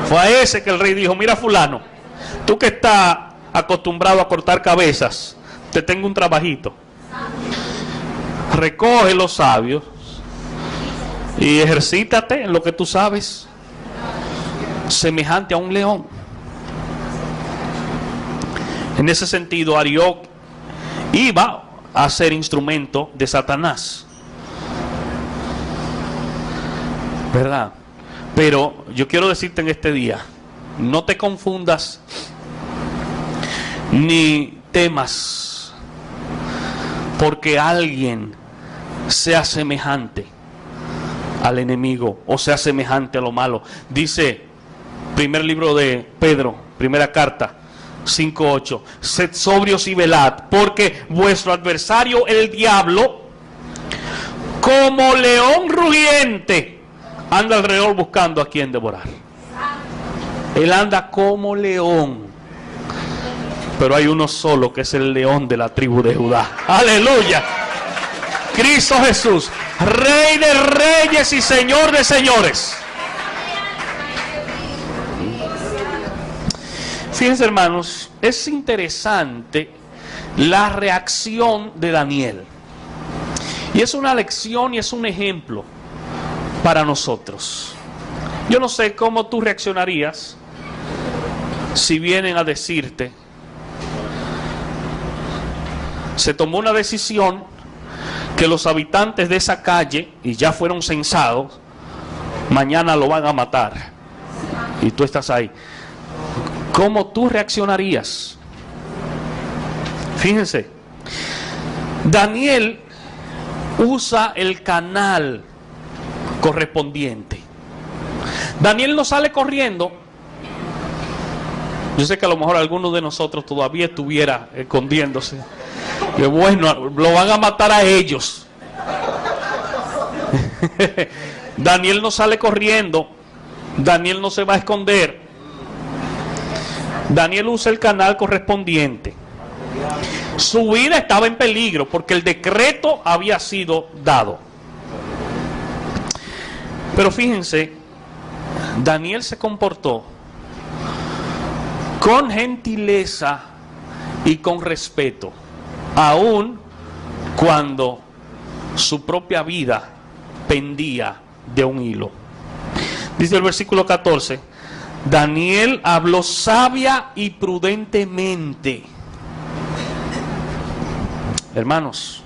Fue a ese que el rey dijo: mira, fulano, tú que estás acostumbrado a cortar cabezas, te tengo un trabajito. Recoge los sabios y ejercítate en lo que tú sabes, semejante a un león. En ese sentido, Arioc iba a ser instrumento de Satanás, ¿verdad? Pero yo quiero decirte en este día, no te confundas ni temas porque alguien sea semejante al enemigo o sea semejante a lo malo. Dice primer libro de Pedro, primera carta 5:8: sed sobrios y velad, porque vuestro adversario el diablo, como león rugiente, anda alrededor buscando a quien devorar. Él anda como león, pero hay uno solo que es el león de la tribu de Judá. ¡Aleluya! Cristo Jesús, Rey de reyes y Señor de señores. Fíjense, hermanos, es interesante la reacción de Daniel. Y es una lección y es un ejemplo para nosotros. Yo no sé cómo tú reaccionarías si vienen a decirte: se tomó una decisión que los habitantes de esa calle, y ya fueron censados, mañana lo van a matar, y tú estás ahí. ¿Cómo tú reaccionarías? Fíjense, Daniel usa el canal correspondiente. Daniel no sale corriendo. Yo sé que a lo mejor alguno de nosotros todavía estuviera escondiéndose. Que bueno, lo van a matar a ellos. Daniel no sale corriendo. Daniel no se va a esconder. Daniel usa el canal correspondiente. Su vida estaba en peligro porque el decreto había sido dado. Pero fíjense, Daniel se comportó con gentileza y con respeto, aun cuando su propia vida pendía de un hilo. Dice el versículo 14: Daniel habló sabia y prudentemente. Hermanos,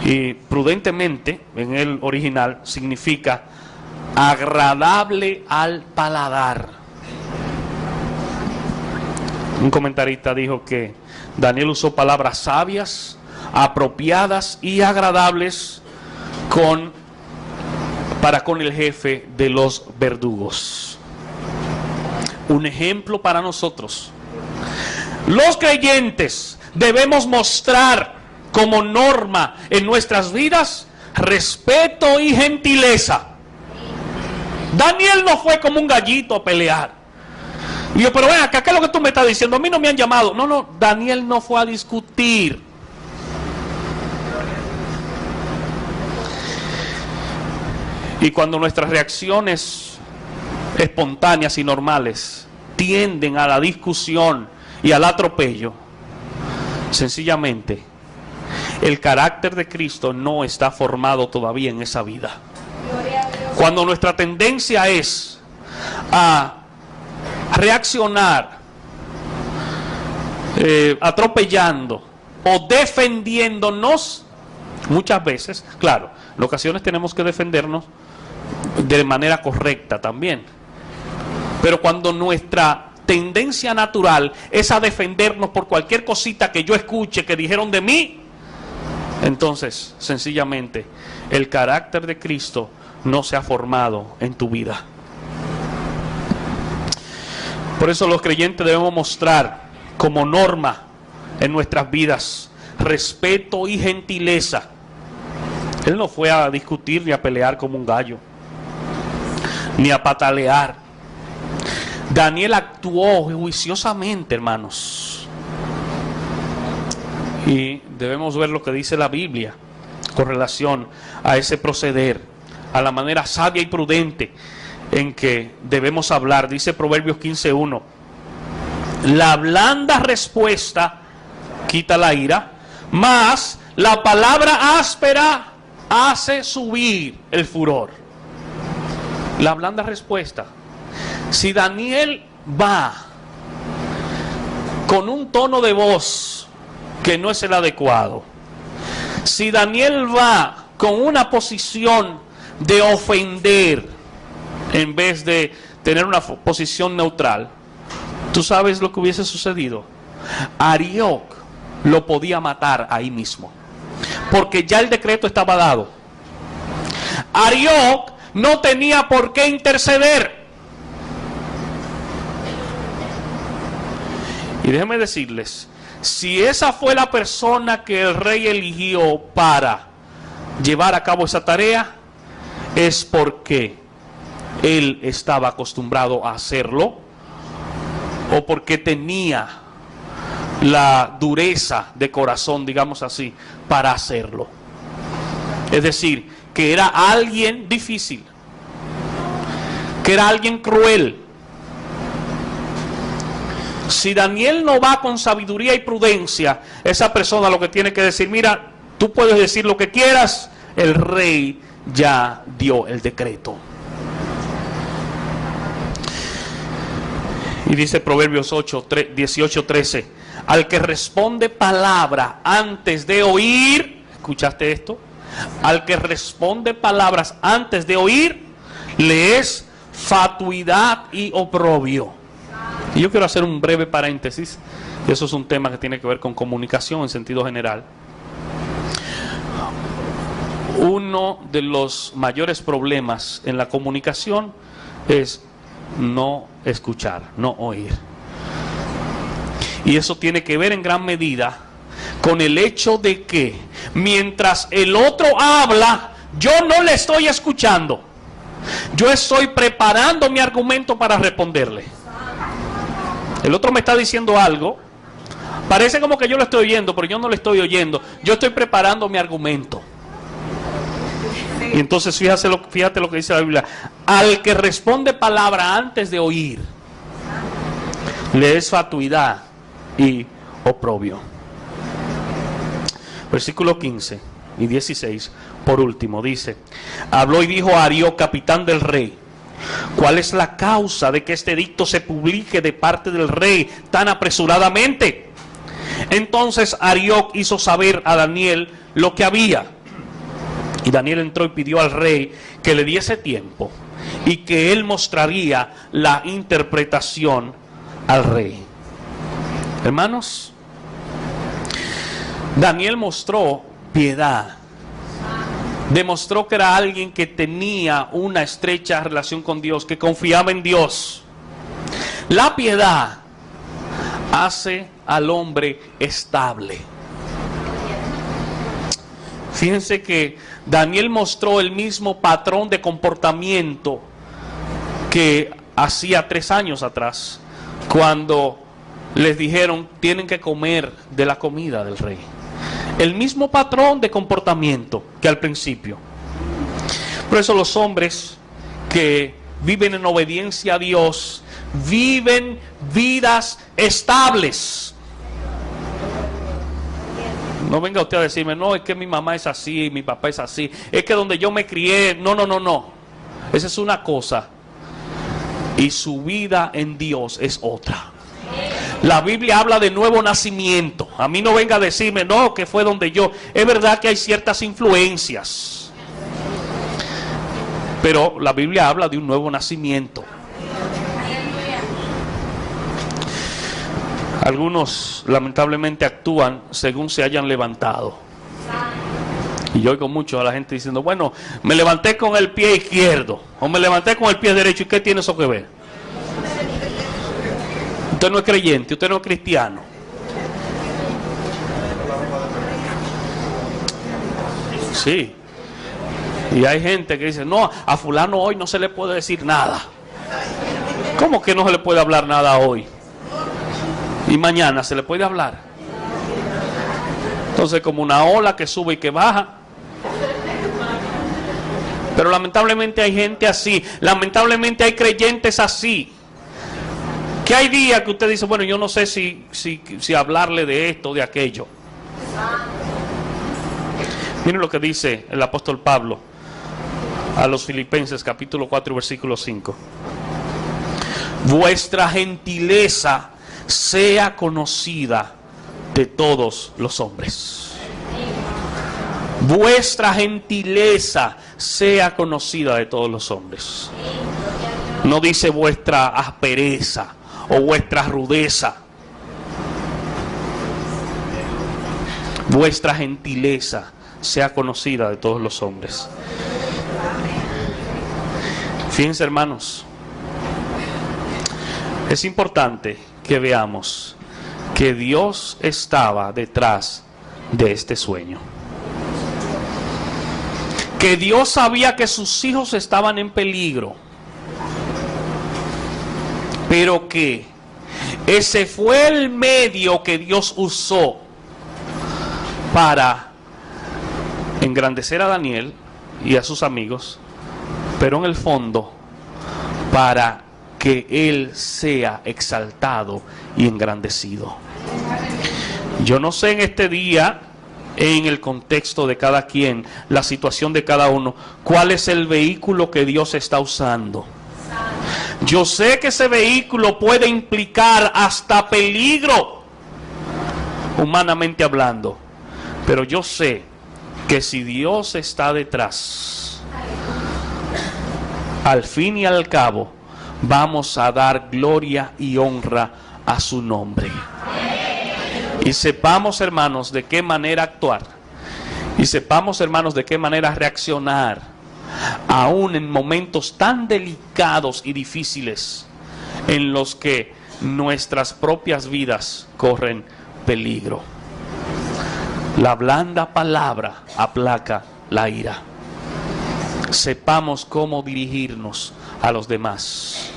y prudentemente en el original significa agradable al paladar. Un comentarista dijo que Daniel usó palabras sabias, apropiadas y agradables para con el jefe de los verdugos. Un ejemplo para nosotros. Los creyentes debemos mostrar como norma en nuestras vidas respeto y gentileza. Daniel no fue como un gallito a pelear. Y yo, pero ven acá, ¿qué es lo que tú me estás diciendo? A mí no me han llamado. No, Daniel no fue a discutir. Y cuando nuestras reacciones espontáneas y normales tienden a la discusión y al atropello, Sencillamente, el carácter de Cristo no está formado todavía en esa vida. Cuando nuestra tendencia es a reaccionar atropellando o defendiéndonos, muchas veces, claro, en ocasiones tenemos que defendernos de manera correcta también, pero cuando nuestra tendencia natural es a defendernos por cualquier cosita que yo escuche que dijeron de mí, entonces sencillamente el carácter de Cristo no se ha formado en tu vida. Por eso los creyentes debemos mostrar como norma en nuestras vidas respeto y gentileza. Él no fue a discutir ni a pelear como un gallo, ni a patalear. Daniel actuó juiciosamente, hermanos. Y debemos ver lo que dice la Biblia con relación a ese proceder, a la manera sabia y prudente en que debemos hablar. Dice Proverbios 15:1: la blanda respuesta quita la ira, mas la palabra áspera hace subir el furor. La blanda respuesta. Si Daniel va con un tono de voz que no es el adecuado, si Daniel va con una posición de ofender en vez de tener una posición neutral, ¿tú sabes lo que hubiese sucedido? Arioc lo podía matar ahí mismo, porque ya el decreto estaba dado. Arioc no tenía por qué interceder. Y déjenme decirles, si esa fue la persona que el rey eligió para llevar a cabo esa tarea, es porque él estaba acostumbrado a hacerlo, o porque tenía la dureza de corazón, digamos así, para hacerlo. Es decir, que era alguien difícil, que era alguien cruel. Si Daniel no va con sabiduría y prudencia, esa persona lo que tiene que decir: mira, tú puedes decir lo que quieras, el rey ya dio el decreto. Y dice Proverbios 18:13: al que responde palabra antes de oír, ¿escuchaste esto? Al que responde palabras antes de oír, le es fatuidad y oprobio. Y yo quiero hacer un breve paréntesis, y eso es un tema que tiene que ver con comunicación en sentido general. Uno de los mayores problemas en la comunicación es no escuchar, no oír. Y eso tiene que ver en gran medida con el hecho de que mientras el otro habla, yo no le estoy escuchando. Yo estoy preparando mi argumento para responderle. El otro me está diciendo algo, parece como que yo lo estoy oyendo, pero yo no lo estoy oyendo. Yo estoy preparando mi argumento. Y entonces fíjate lo que dice la Biblia: al que responde palabra antes de oír, le es fatuidad y oprobio. Versículo 15 y 16, por último, dice: habló y dijo a Arioc, capitán del rey: ¿cuál es la causa de que este edicto se publique de parte del rey tan apresuradamente? Entonces Arioc hizo saber a Daniel lo que había. Y Daniel entró y pidió al rey que le diese tiempo y que él mostraría la interpretación al rey. Hermanos, Daniel mostró piedad. Demostró que era alguien que tenía una estrecha relación con Dios, que confiaba en Dios. La piedad hace al hombre estable. Fíjense que Daniel mostró el mismo patrón de comportamiento que hacía 3 años atrás, cuando les dijeron: tienen que comer de la comida del rey. El mismo patrón de comportamiento que al principio. Por eso los hombres que viven en obediencia a Dios viven vidas estables. No venga usted a decirme, no, es que mi mamá es así, mi papá es así, es que donde yo me crié, no. Esa es una cosa. Y su vida en Dios es otra. La Biblia habla de nuevo nacimiento. A mí no venga a decirme, no, que fue donde yo. Es verdad que hay ciertas influencias, pero la Biblia habla de un nuevo nacimiento. Algunos lamentablemente actúan según se hayan levantado. Y yo oigo mucho a la gente diciendo, bueno, me levanté con el pie izquierdo o me levanté con el pie derecho. ¿Y qué tiene eso que ver? Usted no es creyente, usted no es cristiano. Sí. Y hay gente que dice, no, a fulano hoy no se le puede decir nada. ¿Cómo que no se le puede hablar nada hoy? Y mañana se le puede hablar. Entonces, como una ola que sube y que baja. Pero lamentablemente hay gente así. Lamentablemente hay creyentes así. Que hay días que usted dice, bueno, yo no sé si hablarle de esto o de aquello. Miren lo que dice el apóstol Pablo a los Filipenses, capítulo 4, versículo 5. Vuestra gentileza sea conocida de todos los hombres. Vuestra gentileza sea conocida de todos los hombres. No dice vuestra aspereza o vuestra rudeza. Vuestra gentileza sea conocida de todos los hombres. Fíjense, hermanos, es importante que veamos que Dios estaba detrás de este sueño. Que Dios sabía que sus hijos estaban en peligro, pero que ese fue el medio que Dios usó para engrandecer a Daniel y a sus amigos, pero en el fondo para que él sea exaltado y engrandecido. Yo no sé en este día, en el contexto de cada quien, la situación de cada uno, cuál es el vehículo que Dios está usando. Yo sé que ese vehículo puede implicar hasta peligro, humanamente hablando, pero yo sé que si Dios está detrás, al fin y al cabo, vamos a dar gloria y honra a su nombre. Y sepamos, hermanos, de qué manera actuar. Y sepamos, hermanos, de qué manera reaccionar, aún en momentos tan delicados y difíciles en los que nuestras propias vidas corren peligro. La blanda palabra aplaca la ira. Sepamos cómo dirigirnos a los demás,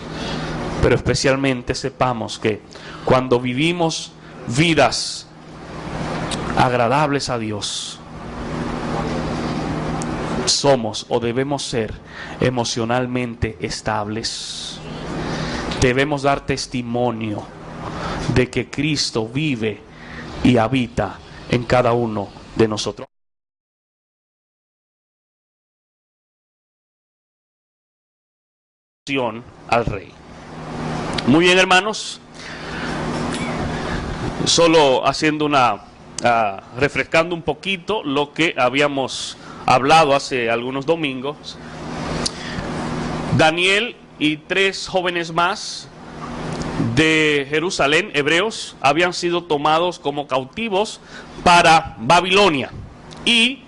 pero especialmente sepamos que cuando vivimos vidas agradables a Dios, somos o debemos ser emocionalmente estables. Debemos dar testimonio de que Cristo vive y habita en cada uno de nosotros. Al rey. Muy bien, hermanos, solo haciendo refrescando un poquito lo que habíamos hablado hace algunos domingos. Daniel y 3 jóvenes más de Jerusalén, hebreos, habían sido tomados como cautivos para Babilonia, y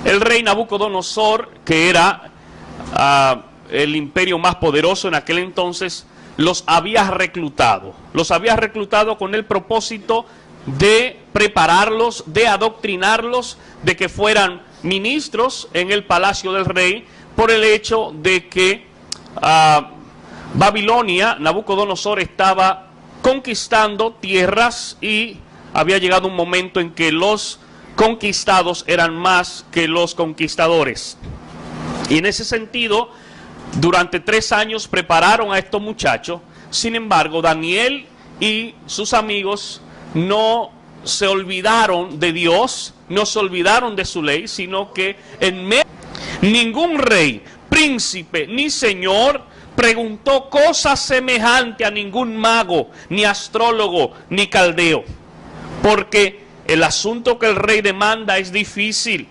el rey Nabucodonosor, que era el imperio más poderoso en aquel entonces, los había reclutado con el propósito de prepararlos, de adoctrinarlos, de que fueran ministros en el palacio del rey, por el hecho de que Babilonia, Nabucodonosor estaba conquistando tierras y había llegado un momento en que los conquistados eran más que los conquistadores. Y en ese sentido, durante 3 años prepararon a estos muchachos. Sin embargo, Daniel y sus amigos no se olvidaron de Dios, no se olvidaron de su ley, sino que en medio ningún rey, príncipe ni señor preguntó cosa semejante a ningún mago, ni astrólogo, ni caldeo, porque el asunto que el rey demanda es difícil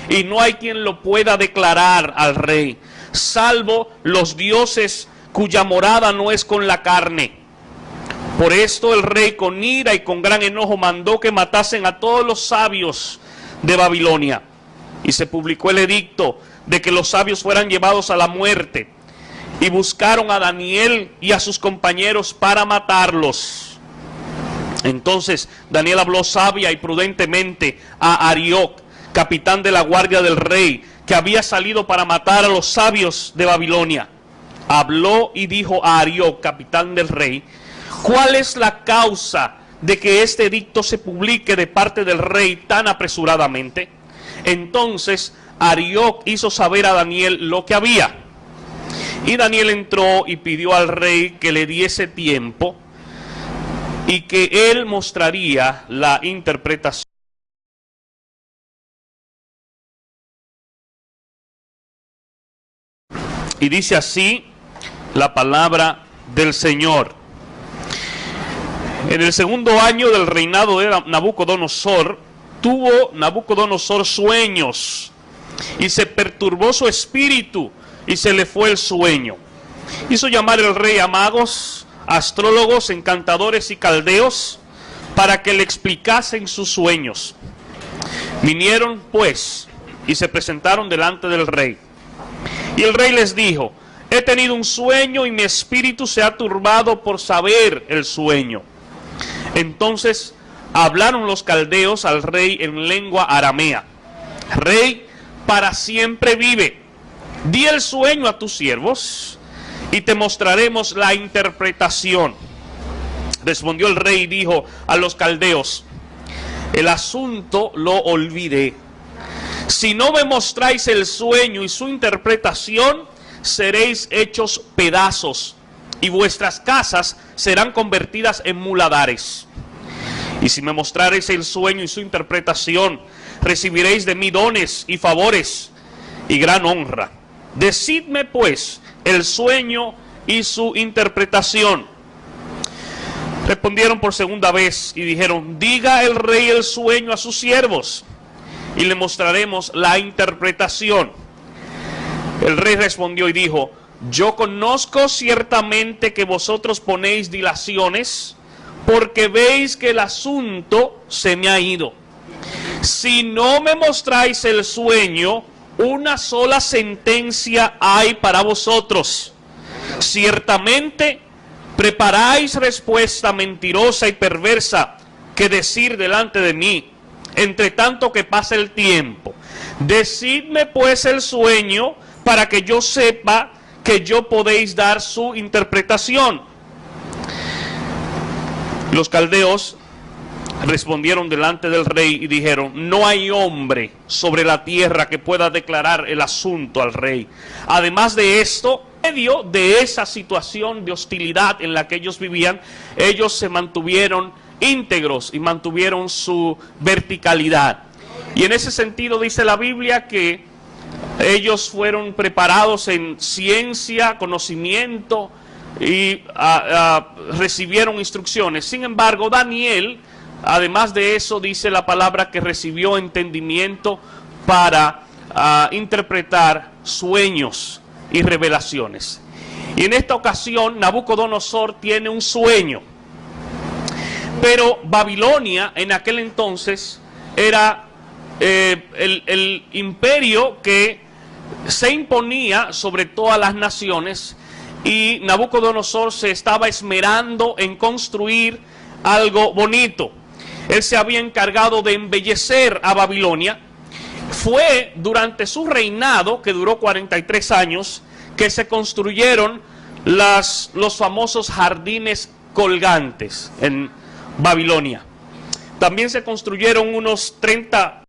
y no hay quien lo pueda declarar al rey, salvo los dioses cuya morada no es con la carne. Por esto el rey con ira y con gran enojo mandó que matasen a todos los sabios de Babilonia. Y se publicó el edicto de que los sabios fueran llevados a la muerte. Y buscaron a Daniel y a sus compañeros para matarlos. Entonces Daniel habló sabia y prudentemente a Arioc, capitán de la guardia del rey, que había salido para matar a los sabios de Babilonia. Habló y dijo a Arioc, capitán del rey: ¿cuál es la causa de que este edicto se publique de parte del rey tan apresuradamente? Entonces Arioc hizo saber a Daniel lo que había. Y Daniel entró y pidió al rey que le diese tiempo y que él mostraría la interpretación. Y dice así la palabra del Señor. En el segundo año del reinado de Nabucodonosor, tuvo Nabucodonosor sueños, y se perturbó su espíritu, y se le fue el sueño. Hizo llamar el rey a magos, astrólogos, encantadores y caldeos, para que le explicasen sus sueños. Vinieron, pues, y se presentaron delante del rey. Y el rey les dijo: he tenido un sueño, y mi espíritu se ha turbado por saber el sueño. Entonces hablaron los caldeos al rey en lengua aramea: Rey, para siempre vive. Di el sueño a tus siervos, y te mostraremos la interpretación. Respondió el rey y dijo a los caldeos: el asunto lo olvidé. Si no me mostráis el sueño y su interpretación, seréis hechos pedazos, y vuestras casas serán convertidas en muladares. Y si me mostrareis el sueño y su interpretación, recibiréis de mí dones y favores y gran honra. Decidme pues el sueño y su interpretación. Respondieron por segunda vez y dijeron: diga el rey el sueño a sus siervos, y le mostraremos la interpretación. El rey respondió y dijo: yo conozco ciertamente que vosotros ponéis dilaciones, porque veis que el asunto se me ha ido. Si no me mostráis el sueño, una sola sentencia hay para vosotros. Ciertamente preparáis respuesta mentirosa y perversa que decir delante de mí, entre tanto que pasa el tiempo. Decidme pues el sueño, para que yo sepa que yo podéis dar su interpretación. Los caldeos respondieron delante del rey y dijeron: no hay hombre sobre la tierra que pueda declarar el asunto al rey. Además de esto, en medio de esa situación de hostilidad en la que ellos vivían, ellos se mantuvieron íntegros y mantuvieron su verticalidad. Y en ese sentido dice la Biblia que ellos fueron preparados en ciencia, conocimiento y recibieron instrucciones. Sin embargo, Daniel, además de eso, dice la palabra que recibió entendimiento para interpretar sueños y revelaciones. Y en esta ocasión Nabucodonosor tiene un sueño. Pero Babilonia en aquel entonces era el imperio que se imponía sobre todas las naciones, y Nabucodonosor se estaba esmerando en construir algo bonito. Él se había encargado de embellecer a Babilonia. Fue durante su reinado, que duró 43 años, que se construyeron los famosos jardines colgantes en Babilonia. También se construyeron unos 30